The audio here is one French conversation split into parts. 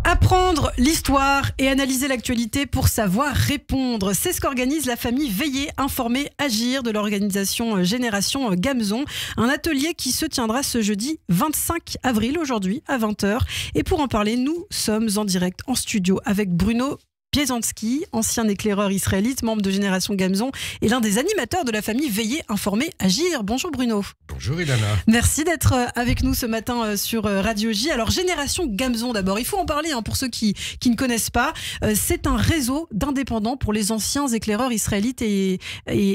Apprendre l'histoire et analyser l'actualité pour savoir répondre. C'est ce qu'organise la famille Veiller, Informer, Agir de l'organisation Génération Gamson. Un atelier qui se tiendra ce jeudi 25 avril, aujourd'hui à 20h. Et pour en parler, nous sommes en direct en studio avec Bruno Biezanski, ancien éclaireur israélite, membre de Génération Gamson et l'un des animateurs de la famille Veiller, Informer, Agir. Bonjour Bruno. Bonjour Ilana. Merci d'être avec nous ce matin sur Radio J. Alors Génération Gamson d'abord, il faut en parler pour ceux qui ne connaissent pas. C'est un réseau d'indépendants pour les anciens éclaireurs israélites et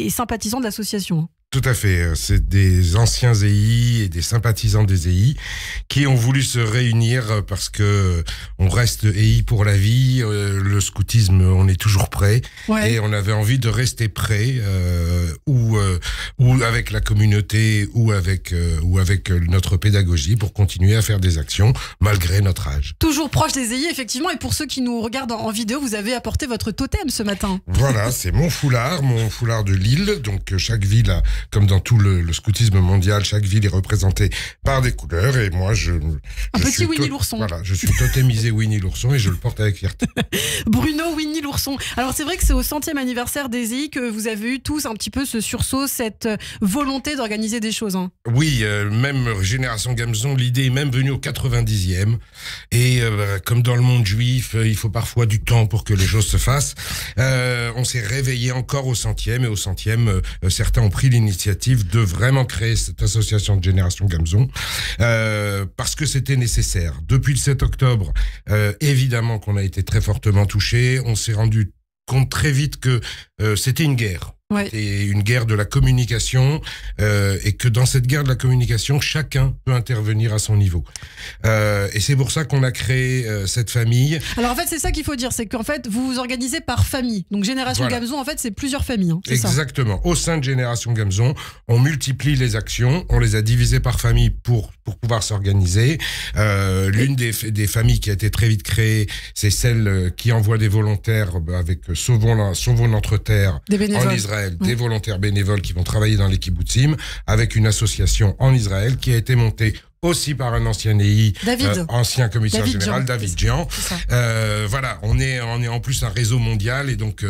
sympathisants de l'association. Tout à fait, c'est des anciens EI et des sympathisants des EI qui ont voulu se réunir parce que on reste EI pour la vie, le scoutisme on est toujours prêt, ouais. Et on avait envie de rester prêt ou avec la communauté ou avec notre pédagogie pour continuer à faire des actions malgré notre âge. Toujours proche des EI effectivement, et pour ceux qui nous regardent en vidéo, vous avez apporté votre totem ce matin. Voilà, c'est mon foulard de Lille, donc chaque ville a, comme dans tout le scoutisme mondial, chaque ville est représentée par des couleurs et moi un petit Winnie l'ourson. Voilà, je suis totémisé Winnie l'ourson et je le porte avec fierté. Bruno Winnie l'ourson. Alors c'est vrai que c'est au 100e anniversaire des EI que vous avez eu tous un petit peu ce sursaut, cette volonté d'organiser des choses. Oui, même Génération Gamson, l'idée est même venue au 90e et comme dans le monde juif, il faut parfois du temps pour que les choses se fassent. On s'est réveillé encore au 100e et au 100e, certains ont pris l'initiative de vraiment créer cette association de Génération Gamson parce que c'était nécessaire. Depuis le 7 octobre, évidemment qu'on a été très fortement touchés. On s'est rendu compte très vite que c'était une guerre. Ouais. Et une guerre de la communication et que dans cette guerre de la communication, chacun peut intervenir à son niveau. Et c'est pour ça qu'on a créé cette famille. Alors en fait, c'est ça qu'il faut dire, c'est qu'en fait, vous vous organisez par famille. Donc Génération Gamson, en fait, c'est plusieurs familles. Exactement. Au sein de Génération Gamson, on multiplie les actions, on les a divisées par famille pour pouvoir s'organiser. L'une des familles qui a été très vite créée, c'est celle qui envoie des volontaires avec Sauvons notre terre en Israël. Des volontaires bénévoles qui vont travailler dans les kibbutzim avec une association en Israël qui a été montée aussi par un ancien EI, ancien commissaire général, David Jean. Voilà, on est en plus un réseau mondial et donc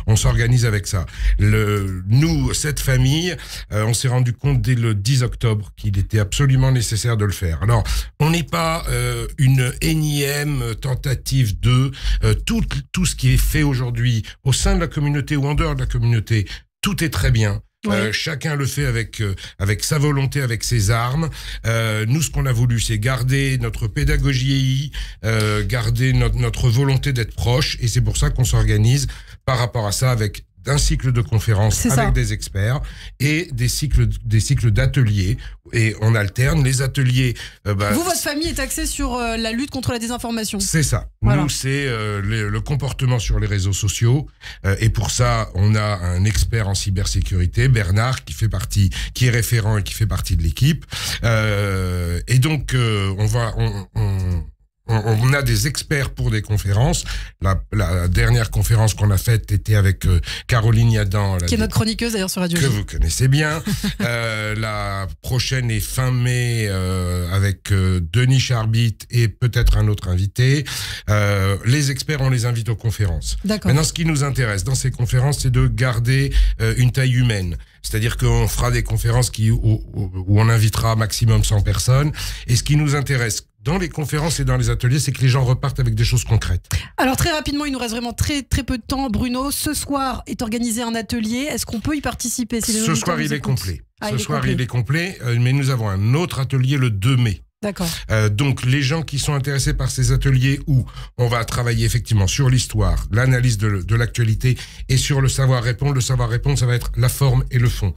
on s'organise avec ça. Nous, cette famille, on s'est rendu compte dès le 10 octobre qu'il était absolument nécessaire de le faire. Alors, on n'est pas une énième tentative de tout ce qui est fait aujourd'hui au sein de la communauté ou en dehors de la communauté. Tout est très bien. Ouais. Chacun le fait avec sa volonté, avec ses armes. Nous, ce qu'on a voulu, c'est garder notre pédagogie EI, garder notre volonté d'être proche, et c'est pour ça qu'on s'organise par rapport à ça avec un cycle de conférences avec des experts et des cycles d'ateliers, et on alterne les ateliers. Votre famille est axée sur la lutte contre la désinformation. C'est ça. Voilà. Nous, c'est le comportement sur les réseaux sociaux, et pour ça, on a un expert en cybersécurité, Bernard, qui est référent et qui fait partie de l'équipe. Et donc, on a des experts pour des conférences. La dernière conférence qu'on a faite était avec Caroline Yadan, qui est notre chroniqueuse d'ailleurs sur Radio J. Que vous connaissez bien. La prochaine est fin mai avec Denis Charbit et peut-être un autre invité. Les experts, on les invite aux conférences. Maintenant, ce qui nous intéresse dans ces conférences, c'est de garder une taille humaine. C'est-à-dire qu'on fera des conférences où on invitera maximum 100 personnes. Et ce qui nous intéresse dans les conférences et dans les ateliers, c'est que les gens repartent avec des choses concrètes. Alors très rapidement, il nous reste vraiment très très peu de temps. Bruno, ce soir est organisé un atelier. Est-ce qu'on peut y participer? Ce soir, il est complet. Ce soir, il est complet. Mais nous avons un autre atelier le 2 mai. D'accord. Donc les gens qui sont intéressés par ces ateliers où on va travailler effectivement sur l'histoire, l'analyse de l'actualité et sur le savoir-répondre. Le savoir-répondre, ça va être la forme et le fond.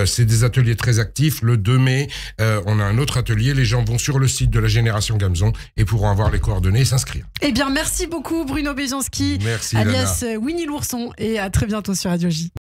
C'est des ateliers très actifs. Le 2 mai, on a un autre atelier. Les gens vont sur le site de la Génération Gamson et pourront avoir les coordonnées et s'inscrire. Eh bien, merci beaucoup Bruno Biezanski, alias Winnie l'ourson, et à très bientôt sur Radio J.